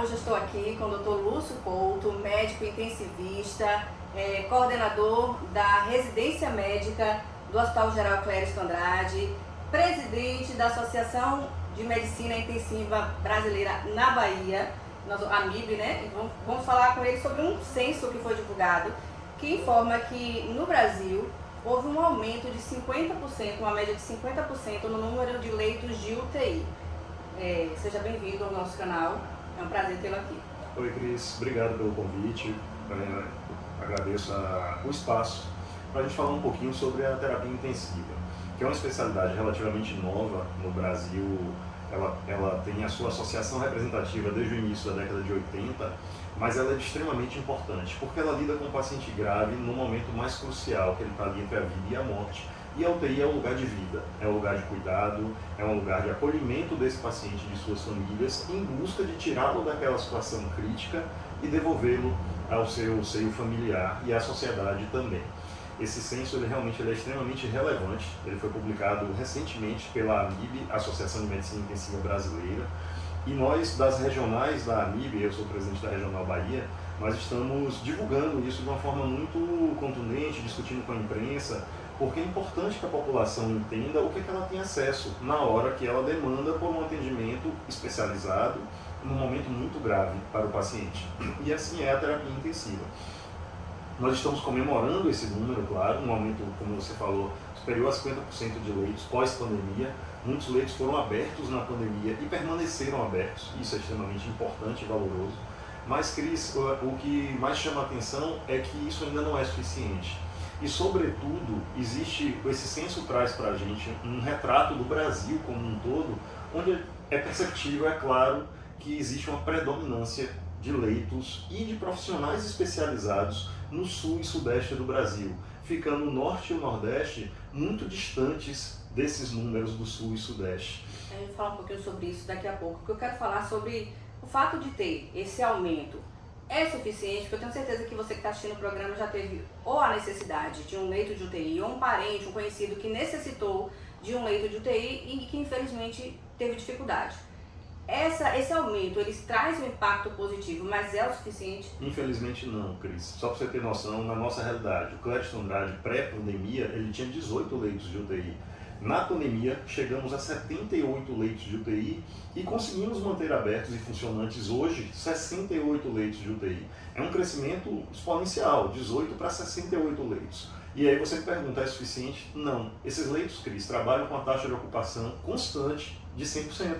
hoje eu estou aqui com o Dr. Lúcio Couto, médico intensivista, coordenador da residência médica do Hospital Geral Clériston Andrade, presidente da Associação de Medicina Intensiva Brasileira na Bahia, a AMIB, né? Vamos falar com ele sobre um censo que foi divulgado, que informa que no Brasil houve um aumento de 50%, uma média de 50% no número de leitos de UTI. Seja bem-vindo ao nosso canal, é um prazer tê-lo aqui. Oi, Cris, obrigado pelo convite, agradeço o espaço para a gente falar um pouquinho sobre a terapia intensiva, que é uma especialidade relativamente nova no Brasil. Ela tem a sua associação representativa desde o início da década de 80, mas ela é extremamente importante, porque ela lida com o paciente grave no momento mais crucial, que ele está ali entre a vida e a morte. E a UTI é um lugar de vida, é um lugar de cuidado, é um lugar de acolhimento desse paciente e de suas famílias, em busca de tirá-lo daquela situação crítica e devolvê-lo ao seu seio familiar e à sociedade também. Esse censo ele é extremamente relevante, ele foi publicado recentemente pela AMIB, Associação de Medicina Intensiva Brasileira, e nós das regionais da AMIB, eu sou presidente da Regional Bahia, nós estamos divulgando isso de uma forma muito contundente, discutindo com a imprensa, porque é importante que a população entenda o que ela tem acesso na hora que ela demanda por um atendimento especializado num momento muito grave para o paciente. E assim é a terapia intensiva. Nós estamos comemorando esse número, claro, um aumento, como você falou, superior a 50% de leitos pós-pandemia. Muitos leitos foram abertos na pandemia e permaneceram abertos, isso é extremamente importante e valoroso. Mas, Cris, o que mais chama a atenção é que isso ainda não é suficiente. E, sobretudo, esse censo traz para a gente um retrato do Brasil como um todo, onde é perceptível, é claro, que existe uma predominância de leitos e de profissionais especializados no sul e sudeste do Brasil, ficando o norte e o nordeste muito distantes desses números do sul e sudeste. A gente vai falar um pouquinho sobre isso daqui a pouco, porque eu quero falar sobre o fato de ter esse aumento. É suficiente? Porque eu tenho certeza que você que está assistindo o programa já teve ou a necessidade de um leito de UTI, ou um parente, um conhecido que necessitou de um leito de UTI e que infelizmente teve dificuldade. Esse aumento, ele traz um impacto positivo, mas é o suficiente? Infelizmente não, Cris. Só para você ter noção, na nossa realidade, o Clériston Andrade pré-pandemia, ele tinha 18 leitos de UTI. Na pandemia, chegamos a 78 leitos de UTI e conseguimos manter abertos e funcionantes hoje 68 leitos de UTI. É um crescimento exponencial, 18 para 68 leitos. E aí você me pergunta, é suficiente? Não. Esses leitos, Cris, trabalham com a taxa de ocupação constante de 100%.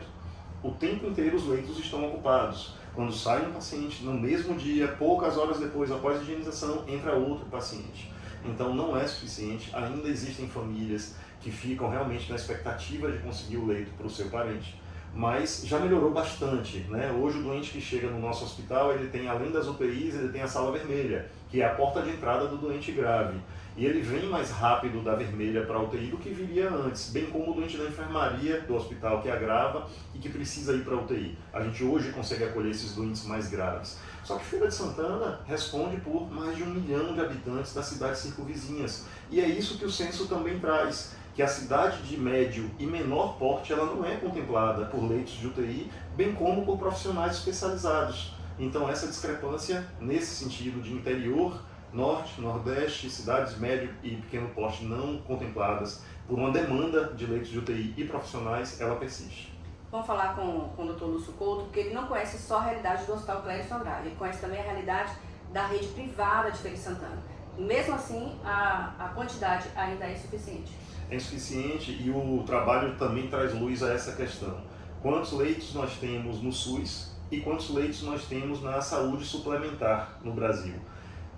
O tempo inteiro os leitos estão ocupados. Quando sai um paciente, no mesmo dia, poucas horas depois, após a higienização, entra outro paciente. Então não é suficiente, ainda existem famílias que ficam realmente na expectativa de conseguir o leito para o seu parente. Mas já melhorou bastante, né? Hoje o doente que chega no nosso hospital, ele tem, além das UTIs, ele tem a sala vermelha, que é a porta de entrada do doente grave. E ele vem mais rápido da vermelha para a UTI do que viria antes, bem como o doente da enfermaria do hospital que agrava e que precisa ir para a UTI. A gente hoje consegue acolher esses doentes mais graves. Só que Feira de Santana responde por mais de 1 milhão de habitantes das cidades circunvizinhas. E é isso que o censo também traz, que a cidade de médio e menor porte ela não é contemplada por leitos de UTI, bem como por profissionais especializados. Então essa discrepância, nesse sentido de interior, norte, nordeste, cidades médio e pequeno porte não contempladas por uma demanda de leitos de UTI e profissionais, ela persiste. Vamos falar com o Dr. Lúcio Couto, porque ele não conhece só a realidade do Hospital Clériston Andrade, ele conhece também a realidade da rede privada de Feira de Santana. Mesmo assim, a quantidade ainda é insuficiente. É insuficiente e o trabalho também traz luz a essa questão. Quantos leitos nós temos no SUS e quantos leitos nós temos na saúde suplementar no Brasil?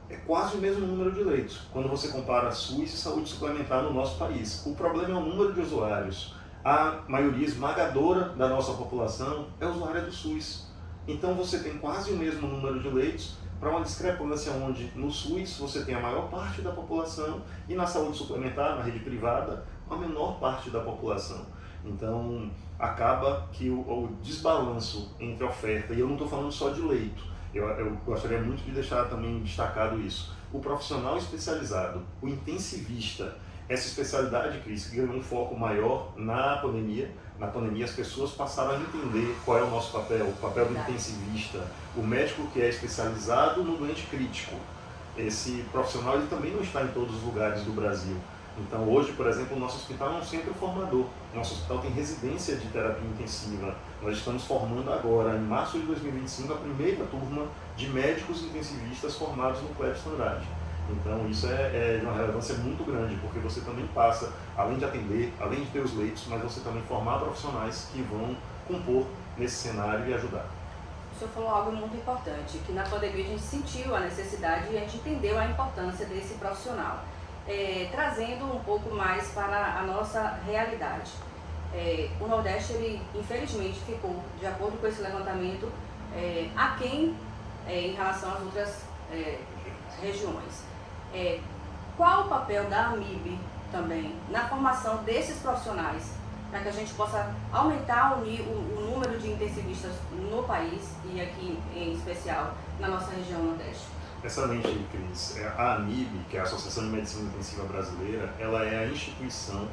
É quase o mesmo número de leitos, quando você compara SUS e saúde suplementar no nosso país. O problema é o número de usuários. A maioria esmagadora da nossa população é usuária do SUS. Então você tem quase o mesmo número de leitos para uma discrepância onde no SUS você tem a maior parte da população e na saúde suplementar, na rede privada, a menor parte da população. Então acaba que o desbalanço entre a oferta, e eu não estou falando só de leito, eu gostaria muito de deixar também destacado isso, o profissional especializado, o intensivista, essa especialidade, Cris, ganhou um foco maior na pandemia, Na pandemia, as pessoas passaram a entender qual é o nosso papel, o papel do intensivista, o médico que é especializado no doente crítico. Esse profissional ele também não está em todos os lugares do Brasil. Então, hoje, por exemplo, o nosso hospital é um centro formador. Nosso hospital tem residência de terapia intensiva. Nós estamos formando agora, em março de 2025, a primeira turma de médicos intensivistas formados no Clériston Andrade. Então, isso é de uma relevância muito grande, porque você também passa, além de atender, além de ter os leitos, mas você também formar profissionais que vão compor nesse cenário e ajudar. O senhor falou algo muito importante, que na pandemia a gente sentiu a necessidade e a gente entendeu a importância desse profissional. Trazendo um pouco mais para a nossa realidade. O Nordeste, ele infelizmente ficou, de acordo com esse levantamento, aquém em relação às outras regiões. Qual o papel da AMIB também na formação desses profissionais, para que a gente possa aumentar o número de intensivistas no país e aqui em especial na nossa região Nordeste? Excelente, Cris. A AMIB, que é a Associação de Medicina Intensiva Brasileira, ela é a instituição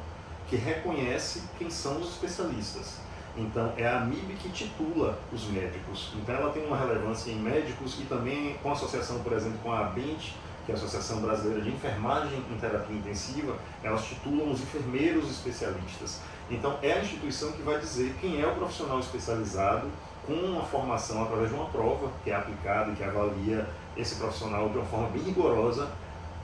que reconhece quem são os especialistas. Então, é a AMIB que titula os médicos. Então, ela tem uma relevância em médicos e também com a associação, por exemplo, com a ABENT, que é a Associação Brasileira de Enfermagem em Terapia Intensiva, elas titulam os enfermeiros especialistas. Então, é a instituição que vai dizer quem é o profissional especializado com uma formação através de uma prova que é aplicada e que avalia esse profissional de uma forma bem rigorosa.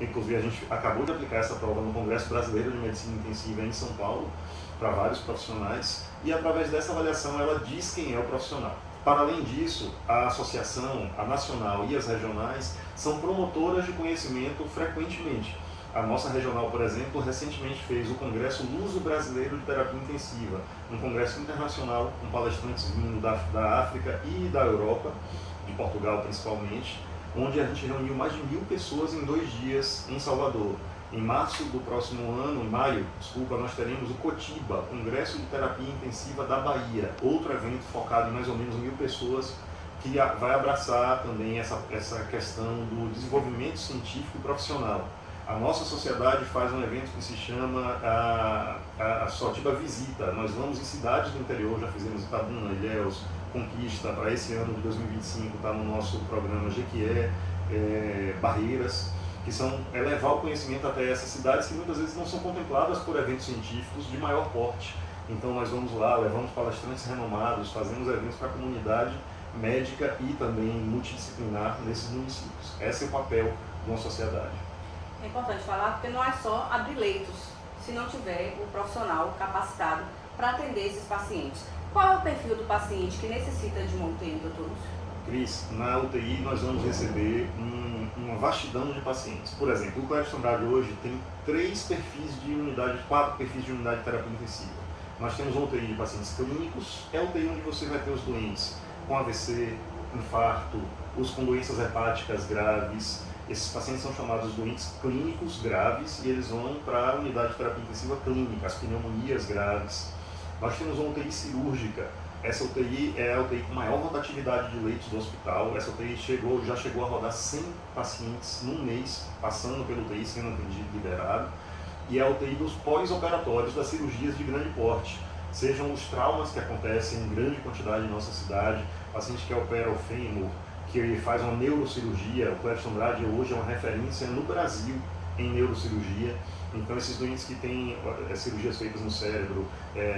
Inclusive, a gente acabou de aplicar essa prova no Congresso Brasileiro de Medicina Intensiva em São Paulo, para vários profissionais, e através dessa avaliação ela diz quem é o profissional. Para além disso, a associação, a nacional e as regionais, são promotoras de conhecimento frequentemente. A nossa regional, por exemplo, recentemente fez o Congresso Luso Brasileiro de Terapia Intensiva, um congresso internacional com palestrantes vindo da África e da Europa, de Portugal principalmente, onde a gente reuniu mais de 1.000 pessoas em 2 dias em Salvador. Em março do próximo ano, em maio, nós teremos o Cotiba, Congresso de Terapia Intensiva da Bahia, outro evento focado em mais ou menos 1.000 pessoas, que vai abraçar também essa questão do desenvolvimento científico e profissional. A nossa sociedade faz um evento que se chama a Sotiba Visita. Nós vamos em cidades do interior, já fizemos Itabuna, Ilhéus, Conquista, para esse ano de 2025 está no nosso programa Jequié, Barreiras, que são levar o conhecimento até essas cidades que muitas vezes não são contempladas por eventos científicos de maior porte. Então nós vamos lá, levamos palestrantes renomados, fazemos eventos para a comunidade médica e também multidisciplinar nesses municípios. Esse é o papel de uma sociedade. É importante falar porque não é só abrir leitos, se não tiver o profissional capacitado para atender esses pacientes. Qual é o perfil do paciente que necessita de uma UTI, doutor Lúcio? Cris, na UTI nós vamos receber uma vastidão de pacientes. Por exemplo, o Clériston Andrade hoje tem 4 perfis de unidade de terapia intensiva. Nós temos uma UTI de pacientes clínicos, é a UTI onde você vai ter os doentes com AVC, infarto, os com doenças hepáticas graves. Esses pacientes são chamados doentes clínicos graves e eles vão para a unidade de terapia intensiva clínica, as pneumonias graves. Nós temos uma UTI cirúrgica. Essa UTI é a UTI com maior rotatividade de leitos do hospital. Essa UTI já chegou a rodar 100 pacientes num mês, passando pela UTI, sendo atendido e liberado. E é a UTI dos pós-operatórios das cirurgias de grande porte. Sejam os traumas que acontecem em grande quantidade em nossa cidade, paciente que opera o fêmur, que faz uma neurocirurgia. O Clériston Andrade hoje é uma referência no Brasil em neurocirurgia. Então, esses doentes que têm cirurgias feitas no cérebro,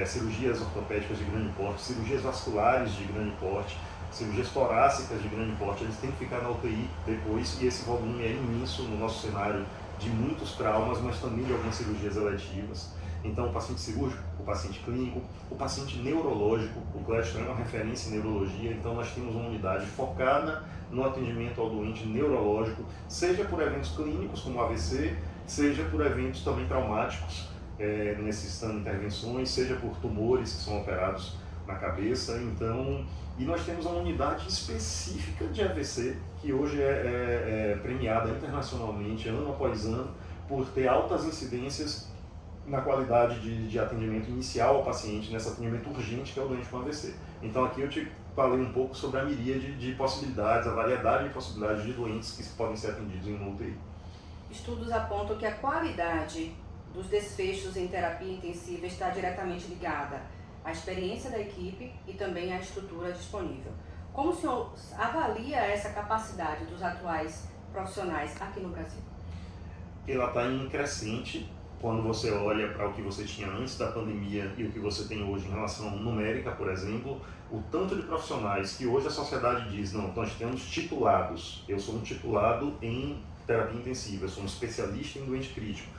cirurgias ortopédicas de grande porte, cirurgias vasculares de grande porte, cirurgias torácicas de grande porte, eles têm que ficar na UTI depois, e esse volume é imenso no nosso cenário de muitos traumas, mas também de algumas cirurgias eletivas. Então, o paciente cirúrgico, o paciente clínico, o paciente neurológico, o Clériston é uma referência em neurologia, então nós temos uma unidade focada no atendimento ao doente neurológico, seja por eventos clínicos como AVC, seja por eventos também traumáticos, necessitando intervenções, seja por tumores que são operados na cabeça. Então, e nós temos uma unidade específica de AVC, que hoje é premiada internacionalmente, ano após ano, por ter altas incidências na qualidade de atendimento inicial ao paciente, nesse atendimento urgente que é o doente com AVC. Então aqui eu te falei um pouco sobre a miríade de possibilidades, a variedade de possibilidades de doentes que podem ser atendidos em uma UTI. Estudos apontam que a qualidade dos desfechos em terapia intensiva está diretamente ligada a experiência da equipe e também a estrutura disponível. Como o senhor avalia essa capacidade dos atuais profissionais aqui no Brasil? Ela está em crescente quando você olha para o que você tinha antes da pandemia e o que você tem hoje em relação numérica, por exemplo, o tanto de profissionais que hoje a sociedade diz, não, nós temos titulados, eu sou um titulado em terapia intensiva, eu sou um especialista em doente crítico.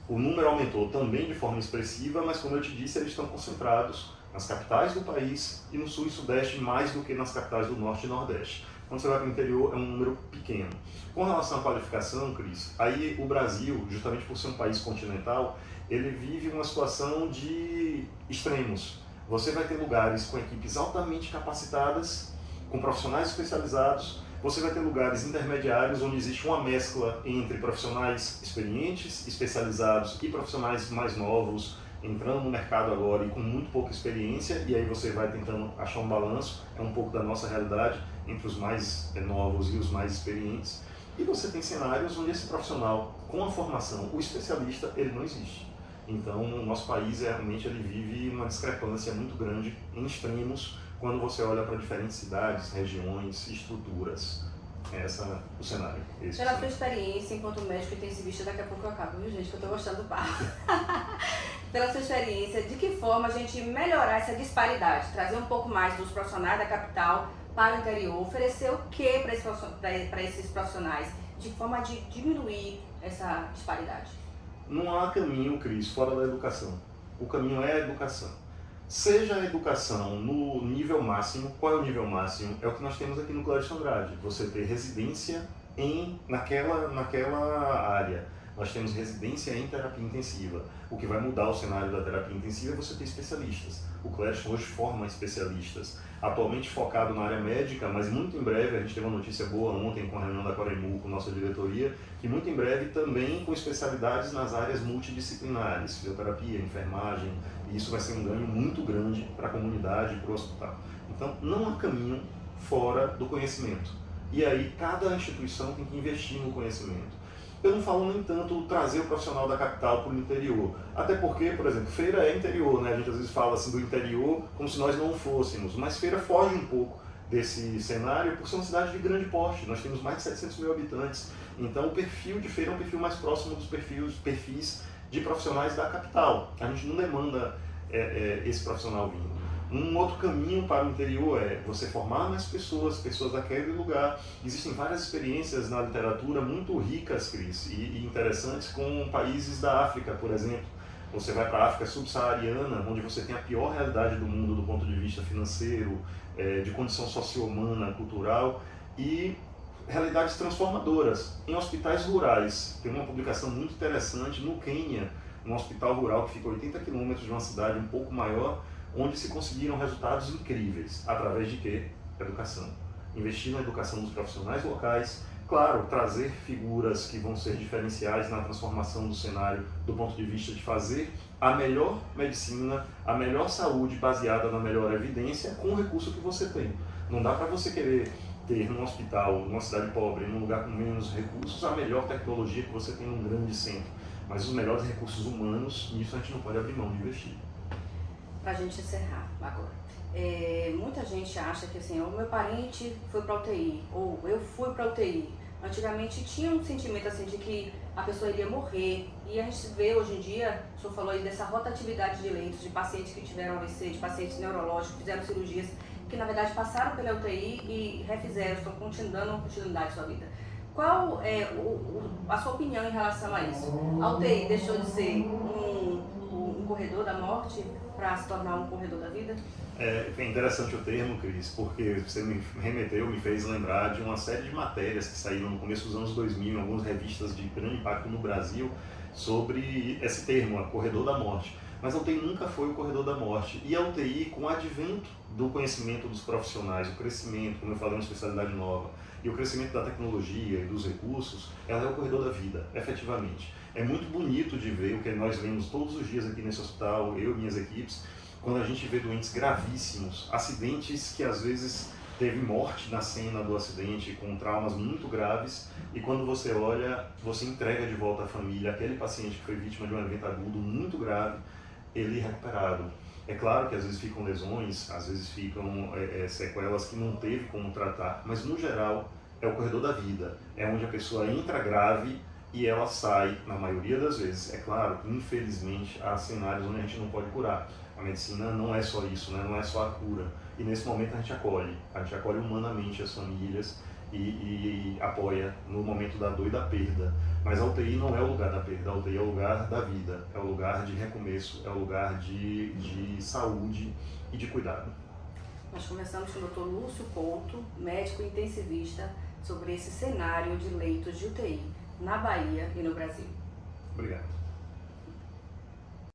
O número aumentou também de forma expressiva, mas como eu te disse, eles estão concentrados nas capitais do país e no sul e sudeste mais do que nas capitais do norte e nordeste. Quando você vai para o interior, é um número pequeno. Com relação à qualificação, Cris, aí o Brasil, justamente por ser um país continental, ele vive uma situação de extremos. Você vai ter lugares com equipes altamente capacitadas, com profissionais especializados. Você vai ter lugares intermediários onde existe uma mescla entre profissionais experientes, especializados e profissionais mais novos, entrando no mercado agora e com muito pouca experiência, e aí você vai tentando achar um balanço, é um pouco da nossa realidade, entre os mais novos e os mais experientes. E você tem cenários onde esse profissional com a formação, o especialista, ele não existe. Então, o nosso país realmente ele vive uma discrepância muito grande em extremos quando você olha para diferentes cidades, regiões, estruturas. Esse é o cenário. Pela sua experiência enquanto médico intensivista, daqui a pouco eu acabo, viu gente, que eu estou gostando do papo. Pela sua experiência, de que forma a gente melhorar essa disparidade, trazer um pouco mais dos profissionais da capital para o interior, oferecer o que para esses profissionais, de forma de diminuir essa disparidade? Não há caminho, Cris, fora da educação. O caminho é a educação. Seja a educação no nível máximo, qual é o nível máximo? É o que nós temos aqui no Clérison Andrade, você ter residência naquela área. Nós temos residência em terapia intensiva. O que vai mudar o cenário da terapia intensiva é você ter especialistas. O Clérison hoje forma especialistas, atualmente focado na área médica, mas muito em breve, a gente teve uma notícia boa ontem com a reunião da Coremu, com nossa diretoria, que muito em breve também com especialidades nas áreas multidisciplinares, fisioterapia, enfermagem, e isso vai ser um ganho muito grande para a comunidade e para o hospital. Então, não há caminho fora do conhecimento. E aí, cada instituição tem que investir no conhecimento. Eu não falo nem tanto trazer o profissional da capital para o interior, até porque, por exemplo, Feira é interior, né? A gente às vezes fala assim do interior como se nós não fôssemos, mas Feira foge um pouco desse cenário por ser uma cidade de grande porte, nós temos mais de 700 mil habitantes, então o perfil de Feira é um perfil mais próximo dos perfis de profissionais da capital, a gente não demanda esse profissional vindo. Um outro caminho para o interior é você formar mais pessoas daquele lugar. Existem várias experiências na literatura muito ricas, Cris, e interessantes com países da África, por exemplo. Você vai para a África subsaariana, onde você tem a pior realidade do mundo do ponto de vista financeiro, de condição socio-humana, cultural, e realidades transformadoras em hospitais rurais. Tem uma publicação muito interessante no Quênia, num hospital rural que fica a 80 quilômetros de uma cidade um pouco maior, onde se conseguiram resultados incríveis. Através de quê? Educação. Investir na educação dos profissionais locais, claro, trazer figuras que vão ser diferenciais na transformação do cenário do ponto de vista de fazer a melhor medicina, a melhor saúde baseada na melhor evidência com o recurso que você tem. Não dá para você querer ter num hospital, numa cidade pobre, num lugar com menos recursos, a melhor tecnologia que você tem num grande centro. Mas os melhores recursos humanos, nisso a gente não pode abrir mão de investir. Para a gente encerrar agora, muita gente acha que assim, o meu parente foi para UTI, ou eu fui para UTI. Antigamente tinha um sentimento assim de que a pessoa iria morrer, e a gente vê hoje em dia, o senhor falou aí dessa rotatividade de leitos, de pacientes que tiveram AVC, de pacientes neurológicos, que fizeram cirurgias, que na verdade passaram pela UTI e refizeram, estão dando uma continuidade à sua vida. Qual é a sua opinião em relação a isso? A UTI deixou de ser um corredor da morte para se tornar um corredor da vida? É interessante o termo, Cris, porque você me fez lembrar de uma série de matérias que saíram no começo dos anos 2000 em algumas revistas de grande impacto no Brasil sobre esse termo, corredor da morte. Mas a UTI nunca foi o corredor da morte. E a UTI, com o advento do conhecimento dos profissionais, o crescimento, como eu falei, uma especialidade nova, e o crescimento da tecnologia e dos recursos, ela é o corredor da vida, efetivamente. É muito bonito de ver o que nós vemos todos os dias aqui nesse hospital, eu e minhas equipes, quando a gente vê doentes gravíssimos, acidentes que às vezes teve morte na cena do acidente, com traumas muito graves, e quando você olha, você entrega de volta à família aquele paciente que foi vítima de um evento agudo muito grave, ele recuperado. É claro que às vezes ficam lesões, às vezes ficam sequelas que não teve como tratar, mas no geral é o corredor da vida, é onde a pessoa entra grave e ela sai, na maioria das vezes. É claro que infelizmente há cenários onde a gente não pode curar. A medicina não é só isso, né? Não é só a cura. E nesse momento a gente acolhe humanamente as famílias e apoia no momento da dor e da perda. Mas a UTI não é o lugar da perda, a UTI é o lugar da vida, é o lugar de recomeço, é o lugar de saúde e de cuidado. Nós começamos com o Dr. Lúcio Couto, médico intensivista, sobre esse cenário de leitos de UTI na Bahia e no Brasil. Obrigado.